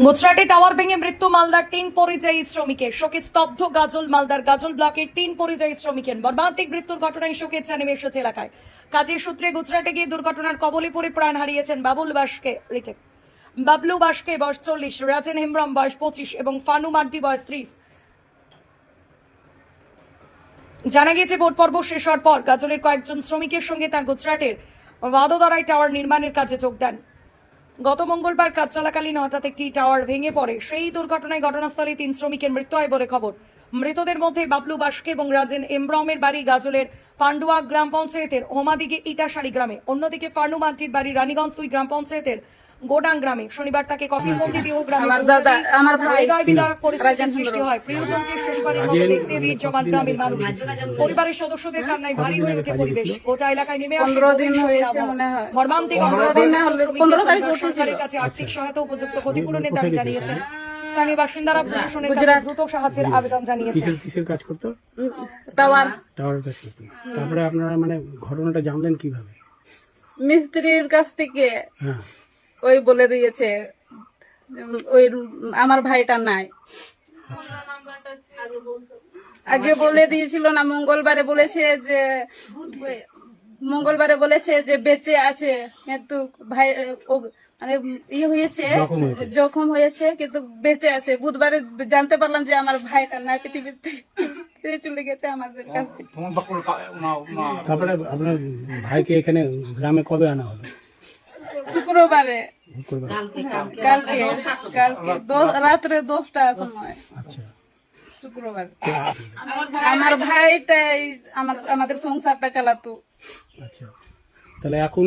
গুজরাটে টাওয়ার ভেঙে মৃত্যু মালদার 3 পরিযায়ী শ্রমিকের। শোকে স্তব্ধ গাজল। মালদার গাজল ব্লকের 3 পরিযায়ী শ্রমিকের মর্মান্তিক মৃত্যুর ঘটনায় শোকের ছায়া নেমে এসেছে এলাকায়। কাজের সূত্রে গুজরাটে গিয়ে দুর্ঘটনার কবলে পড়ে প্রাণ হারিয়েছেন বাবলু বাসকে বয়স 40, রাজেন হেমব্রম বয়স 25 এবং ফানু মাড্ডি বয়স 30। জানা গিয়েছে ভোট পর্ব শেষ হওয়ার পর গাজলের কয়েকজন শ্রমিকের সঙ্গে তার গুজরাটের ভাদোদরায় টাওয়ার নির্মাণের কাজে যোগ দেন। গত মঙ্গলবার কাজ চলাকালীন হঠাৎ একটি টাওয়ার ভেঙে পড়ে। সেই দুর্ঘটনায় ঘটনাস্থলে 3 শ্রমিকের মৃত্যু হয় বলে খবর। মৃতদের মধ্যে বাবলু বাসকে এবং রাজেন এমব্রমের বাড়ি গাজলের পান্ডুয়া গ্রাম পঞ্চায়েতের হোমাদিকে ইটাশাড়ি গ্রামে, অন্যদিকে ফানু মাড্ডির বাড়ি রানীগঞ্জ 2 গ্রাম পঞ্চায়েতের গোডাং গ্রামে। শনিবার তাকে কফির মন্দির দিয়ে গ্রামে হৃদয় বিদারক পরিস্থিতির সৃষ্টি হয়। প্রিয়জনকে শেষবারের মতো দেখতে বীর জওয়ান গ্রামের মানুষ। পরিবারের সদস্যদের কান্নায় ভারী হয়ে ওঠে পরিবেশ। গোটা এলাকায় নেমে আসে 15 দিন হয়েছে মনে হয়। মর্মান্তিক 15 দিন না হলে 15 তারিখ সরকারের কাছে আর্থিক সহায়তা উপযুক্ত ক্ষতিপূরণের দাবি জানিয়েছেন। স্থানীয় বাসিন্দারা প্রশাসনের কাছে দ্রুত সাহায্যের আবেদন জানিয়েছেন। কিসের কাজ করতো? টাওয়ারের কাজ করতো। তারপরে আপনারা মানে ঘটনাটা জানলেন কিভাবে? মিস্ত্রির কাছ থেকে হ্যাঁ, ওই বলে দিয়েছে, ওই আমার ভাইটা নাই। আগে বলে দিয়েছিল না, মঙ্গলবারে বলেছে যে বেঁচে আছে, কিন্তু ভাই মানে ইয়ে হয়েছে, জখম হয়েছে, কিন্তু বেঁচে আছে। বুধবারে জানতে পারলাম যে আমার ভাইটা নাই, পৃথিবীতে চলে গেছে আমাদের কাছ থেকে। তারপরে আপনার ভাইকে এখানে গ্রামে কবে আনা হলো? শুক্রবারে, কালকে রাত্রে 10টার সময়। আচ্ছা, শুক্রবার। আমার ভাইটাই আমাদের সংসারটা চালাতো। আচ্ছা। তাহলে এখন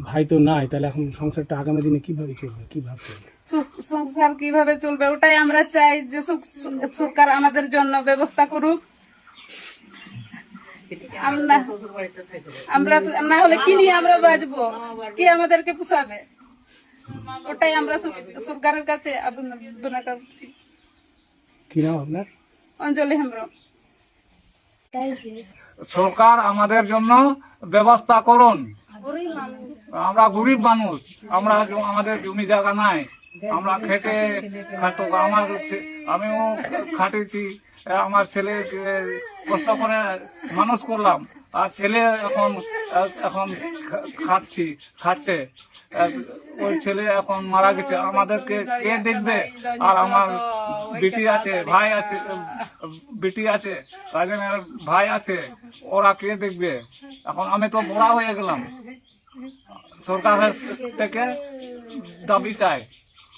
ভাই তো নাই, তাহলে এখন সংসারটা আগামী দিনে কিভাবে চলবে, কি ভাবছেন? সংসার কিভাবে চলবে ওটাই আমরা চাই, যে সরকার আমাদের জন্য ব্যবস্থা করুক। আমরা না হলে কি নিয়ে আমরা বাঁচবো, কি আমাদেরকে পোষাবে? ওটাই আমরা সরকারের কাছে আবেদন করছি। কি নাম আপনার? অঞ্জলি হেমব্রম। সরকার আমাদের জন্য ব্যবস্থা করুন। আমরা গরিব মানুষ, আমাদের জমি জায়গা নাই, আমরা খেটে আমিও খাটেছি, আমার ছেলে কষ্ট করে মানুষ করলাম, আর ছেলে এখন খাটছে। ওই ছেলে এখন মারা গেছে, আমাদেরকে কে দেখবে? আর আমার বেটি আছে, রাজনের ভাই আছে, ওরা কে দেখবে? এখন আমি তো বড় হয়ে গেলাম, সরকারের থেকে দাবি চাই।